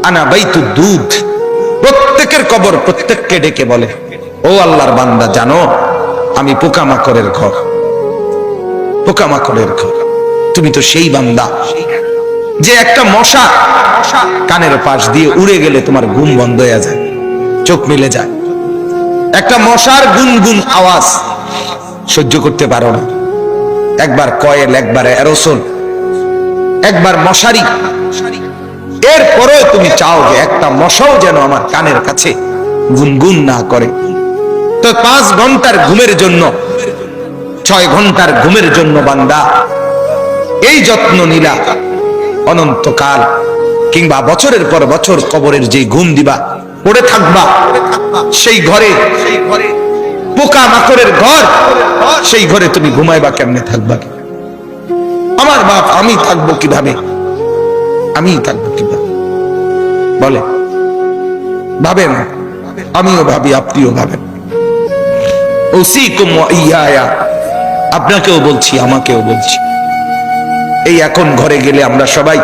আনা বাইতুদ দুধ। প্রত্যেকের কবর প্রত্যেককে ডেকে বলে, ও আল্লাহর বান্দা, জানো আমি পোকামাকড়ের ঘর, পোকামাকড়ের ঘর। তুমি তো সেই বান্দা যে একটা মশা কানের পাশ দিয়ে উড়ে গেলে তোমার ঘুম বন্ধ হয়ে যায়, চোখ মিলে যায়। একটা মশার গুনগুন আওয়াজ সহ্য করতে পারো না। একবার কয়েল, একবার অ্যারোসোল, একবার মশারি, এরপরেও তুমি চাও যে একটা মশাও যেন আমার কানের কাছে গুনগুন না করে। তো 5 ঘন্টার ঘুমের জন্য, 6 ঘন্টার ঘুমের জন্য বান্দা এই যত্ন নিলা, অনন্তকাল কিংবা বছরের পর বছর কবরের যে ঘুম দিবা, পড়ে থাকবা সেই ঘরে, পোকা মাকড়ের ঘর, সেই ঘরে তুমি ঘুমাইবা কেমনে, থাকবা? আমার বাপ, আমি থাকবো কিভাবে? আমি থাকবো কিভাবে বলে? ভাবেন, আমিও ভাবি, আপনিও ভাবেন। ওসিকুম ওয়া ইয়া, আপনাকেও বলছি, আমাকেও বলছি। এই এখন ঘরে গেলে আমরা সবাই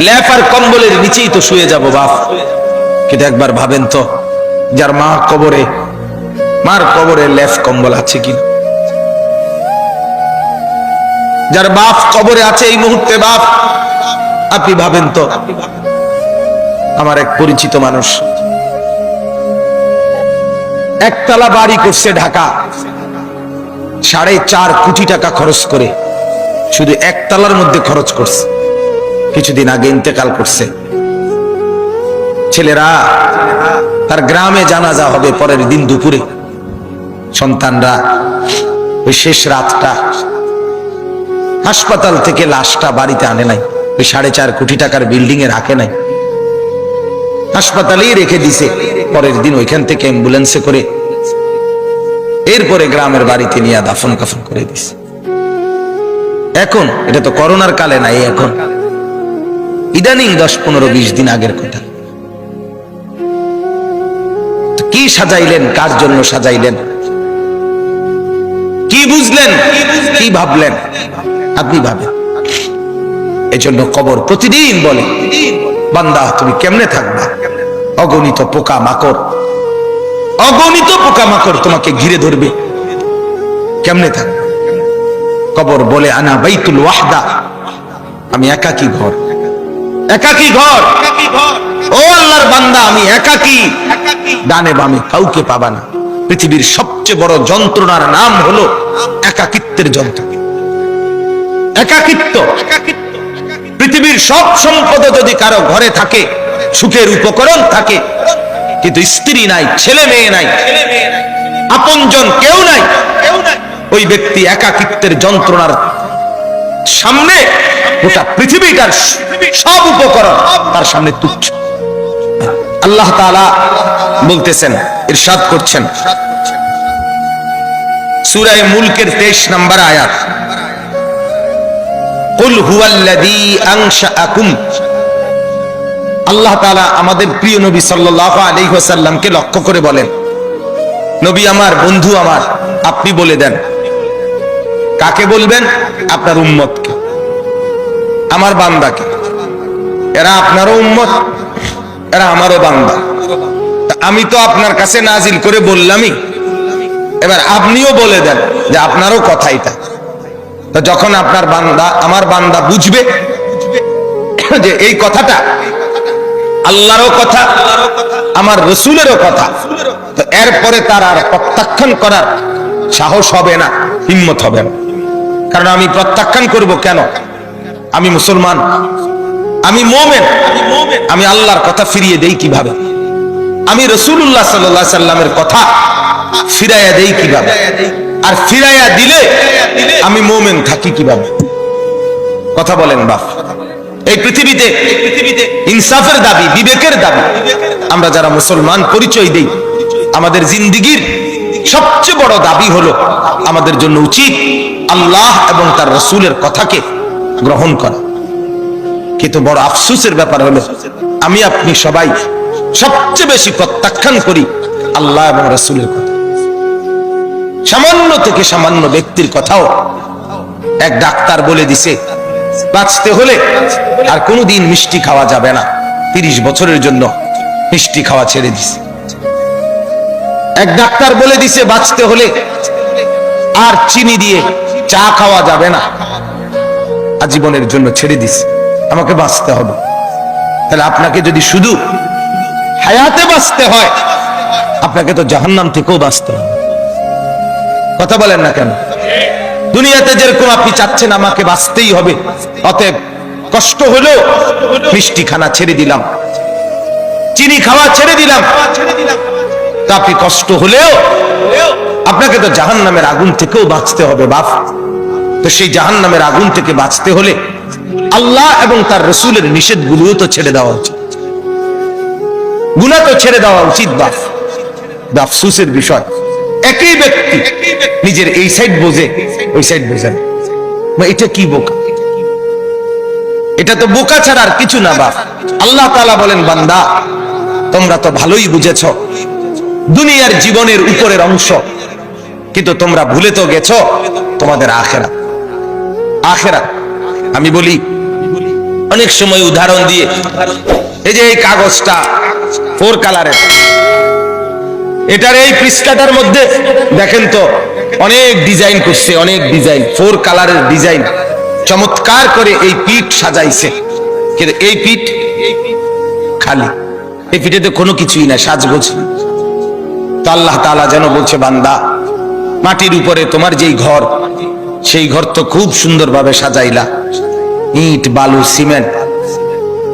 ল্যাপ আর কম্বলের নিচেই তো শুয়ে যাব বাপ। কিন্তু একবার ভাবেন তো, যার মা কবরে, মার কবরে ল্যাপ কম্বল আছে কিনা? যার বাপ কবরে আছে এই মুহূর্তে, বাপ আপনি ভাবেন তো। আমার এক পরিচিত মানুষ একতলা বাড়ি করছে ঢাকা, 4.5 কোটি টাকা খরচ করে, শুধু একতলার মধ্যে খরচ করছে। কিছুদিন আগে ইন্তেকাল করছে। ছেলেরা, তার গ্রামে জানাজা হবে পরের দিন দুপুরে। সন্তানরা ওই শেষ রাতটা হাসপাতাল থেকে লাশটা বাড়িতে আনে নাই, ওই 4.5 কোটি টাকার বিল্ডিং এ রাখে নাই, হাসপাতালেই রেখে দিছে। পরের দিন ওইখান থেকে অ্যাম্বুলেন্সে করে এরপরে গ্রামের বাড়িতে নিয়ে দাফন কাফন করে দিছে। এখন এটা তো করোনার কালে নাই, এখন ইদানিং 10-15-20 দিন আগের কথা। কি সাজাইলেন, কার জন্য সাজাইলেন, কি বুঝলেন, কি ভাবলেন? আপনি ভাবেন। এজন্য কবর প্রতিদিন বলে, বান্দা তুমি কেমনে থাকবা? অগণিত পোকা মাকড়, অগণিত পোকা মাকড় তোমাকে ঘিরে ধরবে, কেমনে থাকবে? কবর বলে, আনা বাইতুল ওয়াহদা, আমি একাকী ঘর, একাকী ঘর। ও আল্লাহর বান্দা, আমি একাকী, ডানে বামে কাউকে পাবা না। পৃথিবীর সবচেয়ে বড় যন্ত্রণার নাম হলো একাকিত্বের যন্ত্রণা, একাকিত্ব। পৃথিবীর সব সম্পদ যদি কারো ঘরে থাকে, সুখের উপকরণ থাকে, কিন্তু স্ত্রী নাই, ছেলে মেয়ে নাই, আপনজন কেউ নাই, ওই ব্যক্তি একাকিত্বের যন্ত্রণার সামনে গোটা পৃথিবীটার সব উপকরণ তার সামনে তুচ্ছ। আল্লাহ তাআলা বলতেছেন, ইরশাদ করছেন সূরা মুলকের 23 নম্বর আয়াত, কুল হুয়াল্লাযী আনশাআকুম। আল্লাহ তাআলা আমাদের প্রিয় নবী সাল্লাল্লাহু আলাইহি ওয়াসাল্লামকে লক্ষ্য করে বলেন, নবী আমার, বন্ধু আমার, আপনি বলে দেন। কাকে বলবেন? আপনার উম্মতকে, আমার বান্দাকে। এরা আপনারও উম্মত, এরা আমারও বান্দা। আমি তো আপনার কাছে নাজিল করে বললামই, এবার আপনিও বলে দেন যে আপনারও কথা এটা। তো যখন আপনার বান্দা, আমার বান্দা বুঝবে যে এই কথাটা আল্লাহরও কথা, আমার রাসূলেরও কথা, তো এরপরে তার আর প্রত্যাখ্যান করার সাহস হবে না, হিম্মত হবে না। কারণ আমি প্রত্যাখ্যান করব কেন? আমি মুসলমান, আমি মুমিন, আমি আল্লাহর কথা ফিরিয়ে দেই কিভাবে? আমি রাসূলুল্লাহ সাল্লাল্লাহু আলাইহি সাল্লামের কথা ফিরাইয়া দেই কিভাবে? আর ফিরাইয়া দিলে আমি মুমিন থাকি কিভাবে? কথা বলেন বাপ। এই পৃথিবীতে ইনসাফের দাবি, বিবেকের দাবি, আমরা যারা মুসলমান পরিচয় দেই, আমাদের জিন্দেগীর সবচেয়ে বড় দাবি হলো আমাদের জন্য উচিত আল্লাহ এবং তার রাসূলের কথাকে গ্রহণ করা। কিন্তু বড় আফসোসের ব্যাপার হলো আমি আপনি সবাই সবচেয়ে বেশি প্রত্যাখ্যান করি আল্লাহ এবং রাসূলের কথা। সামান্য থেকে সামান্য ব্যক্তির কথাও এক ডাক্তার বলে দিছে, বাঁচতে হলে আর কোনোদিন মিষ্টি খাওয়া যাবে না, 30 বছরের জন্য মিষ্টি খাওয়া ছেড়ে দিছে। এক ডাক্তার বলে দিছে বাঁচতে হলে আর চিনি দিয়ে চা খাওয়া যাবে না, আজীবনের জন্য ছেড়ে দিছে, আমাকে বাঁচতে হবে। তাহলে আপনাকে যদি শুধু হায়াতে বাঁচতে হয়, আপনাকে তো জাহান্নাম থেকেও বাঁচতে হবে। কথা বলেন না কেন? দুনিয়াতে যেরকম আপনি চাচ্ছেন আমাকে বাঁচতেই হবে, অতএব কষ্ট হলেও মিষ্টি খানা ছেড়ে দিলাম, চিনি খাওয়া ছেড়ে দিলাম, তা আপনি কষ্ট হলেও আপনাকে তো জাহান্নামের আগুন থেকেও বাঁচতে হবে বাপ। তো সেই জাহান্নামের আগুন থেকে বাঁচতে হলে আল্লাহ এবং তার রাসূলের নিষেধগুলোও তো ছেড়ে দেওয়া উচিত, গুনাহ তো ছেড়ে দেওয়া উচিত বাপ। আফসোসের বিষয়, একই ব্যক্তি নিজের এই সাইড বোঝে ওই সাইড বোঝে না। এটা কি বোকা? এটা তো বোকা ছাড়া আর কিছু না বাপ। আল্লাহ তাআলা বলেন, বান্দা তোমরা তো ভালোই বুঝেছ দুনিয়ার জীবনের উপরের অংশ, কিন্তু তোমরা ভুলে তো গেছো তোমাদের আখিরাত। আখিরাত আমি বলি অনেক সময় উদাহরণ দিয়ে, এই যে এই কাগজটা 4 কালারের, এটার এই পৃষ্ঠাটার মধ্যে দেখেন তো অনেক ডিজাইন করছে, অনেক ডিজাইন, 4 কালারের ডিজাইন, চমৎকার করে এই পিঠ সাজাইছে, কিন্তু এই পিঠ খালি, এই পিঠেতে কোনো কিছুই না, সাজগোজ। তো আল্লাহ তাআলা যেন বলছে, বান্দা মাটির উপরে তোমার যেই ঘর, সেই ঘর তো খুব সুন্দরভাবে সাজাইলা, ইট বালু সিমেন্ট,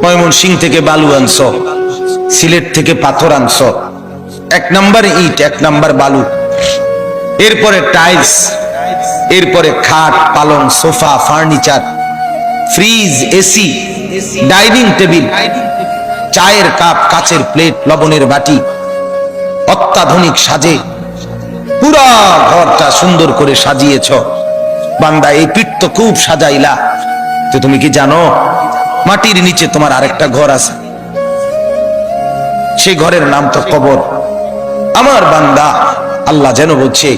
ময়মনসিংহ থেকে বালু আনছো, সিলেট থেকে পাথর আনছো, 1 নাম্বার ইট 1 নাম্বার বালু, এরপরে টাইলস, এরপরে খাট পালং sofa furniture, fridge AC, dining table, চায়ের কাপ, কাচের প্লেট, লবণের বাটি, অত্যাধুনিক সাজে পুরা ঘরটা সুন্দর করে সাজিয়েছ। বান্দা এই পিঠ তো খুব সাজাইলা, তো তুমি কি জানো মাটির নিচে তোমার আরেকটা ঘর আছে, সেই ঘরের নাম তো কবর। আমার বান্দা, আল্লাহ যেন বলছে,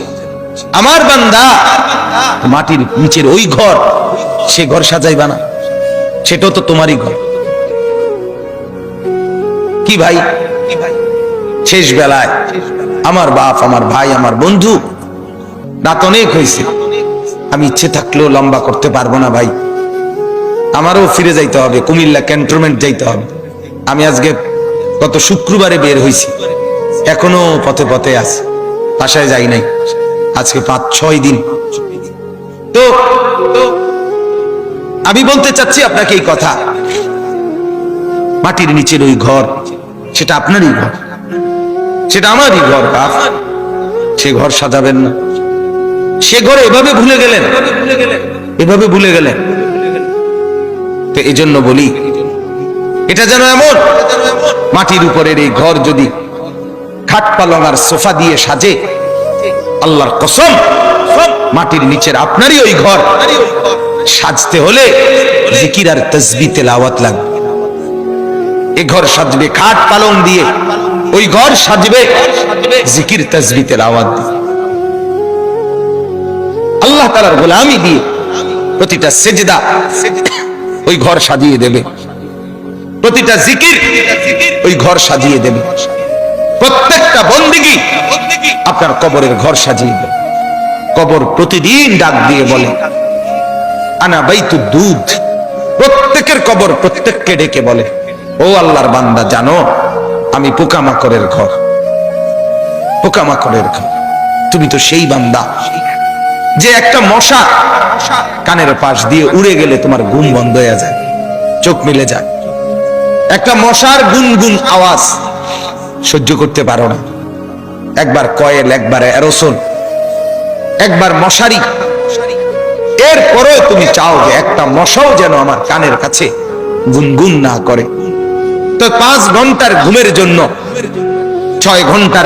আমার বান্দা মাটির নিচের ওই ঘর, সে ঘর সাজাইবা না, সেটাও তো তোমারই ঘর। কি ভাই, শেষ বেলায় আমার বাপ, আমার ভাই, আমার বন্ধু, রাত অনেক হয়েছে, আমি ইচ্ছে থাকলেও লম্বা করতে পারবো না ভাই, আমারও ফিরে যাইতে হবে, কুমিল্লা ক্যান্টনমেন্ট যাইতে হবে। আমি আজকে গত শুক্রবারে বের হয়েছি, এখনো পথে পথে আছে, বাসায় যাই নাই, আজকে 5-6 দিন। তো আমি বলতে চাচ্ছি আপনাকে এই কথা, মাটির নিচের ওই ঘর, সেটা আপনারই ঘর, সেটা আমারই ঘর বাপ, সে ঘর সাজাবেন না। সে ঘরে এভাবে ভুলে গেলেন, এভাবে ভুলে গেলেন। তো এই জন্য বলি, এটা যেন এমন মাটির উপরের এই ঘর যদি খাট পালং আর সোফা দিয়ে সাজে, আল্লাহর কসম মাটির নিচের আপনারই ওই ঘর সাজতে হলে জিকির আর তাসবিহ তেলাওয়াত লাগবে। এই ঘর সাজবে খাট পালং দিয়ে, ওই ঘর সাজবে জিকির তাসবিহ তেলাওয়াত দিয়ে, আল্লাহ তাআলার গোলামি দিয়ে। প্রতিটা সেজদা ওই ঘর সাজিয়ে দেবে, প্রতিটা জিকির ওই ঘর সাজিয়ে দেবে, প্রত্যেকটা বন্দেগী আপনার কবরের ঘর সাজিয়ে দেবে। কবর প্রতিদিন ডাক দিয়ে বলে, আনা বাইতুদ দুধ। প্রত্যেকের কবর প্রত্যেককে ডেকে বলে, ও আল্লাহর বান্দা, জানো আমি পোকামাকড়ের ঘর, পোকামাকড়ের ঘর। তুমি তো সেই বান্দা যে একটা মশা কানের পাশ দিয়ে উড়ে গেলে তোমার ঘুম বন্ধ হয়ে যায়, চোখ মিলে যায়। একটা মশার গুনগুন আওয়াজ সহ্য করতে পারো না, একবার কয়েল, একবার অ্যারোসোল, একবার মশারি, এরপরেও তুমি চাও যে একটা মশাও যেন আমার কানের কাছে গুনগুন না করে। তো 5 ঘন্টার ঘুমের জন্য 6 ঘন্টার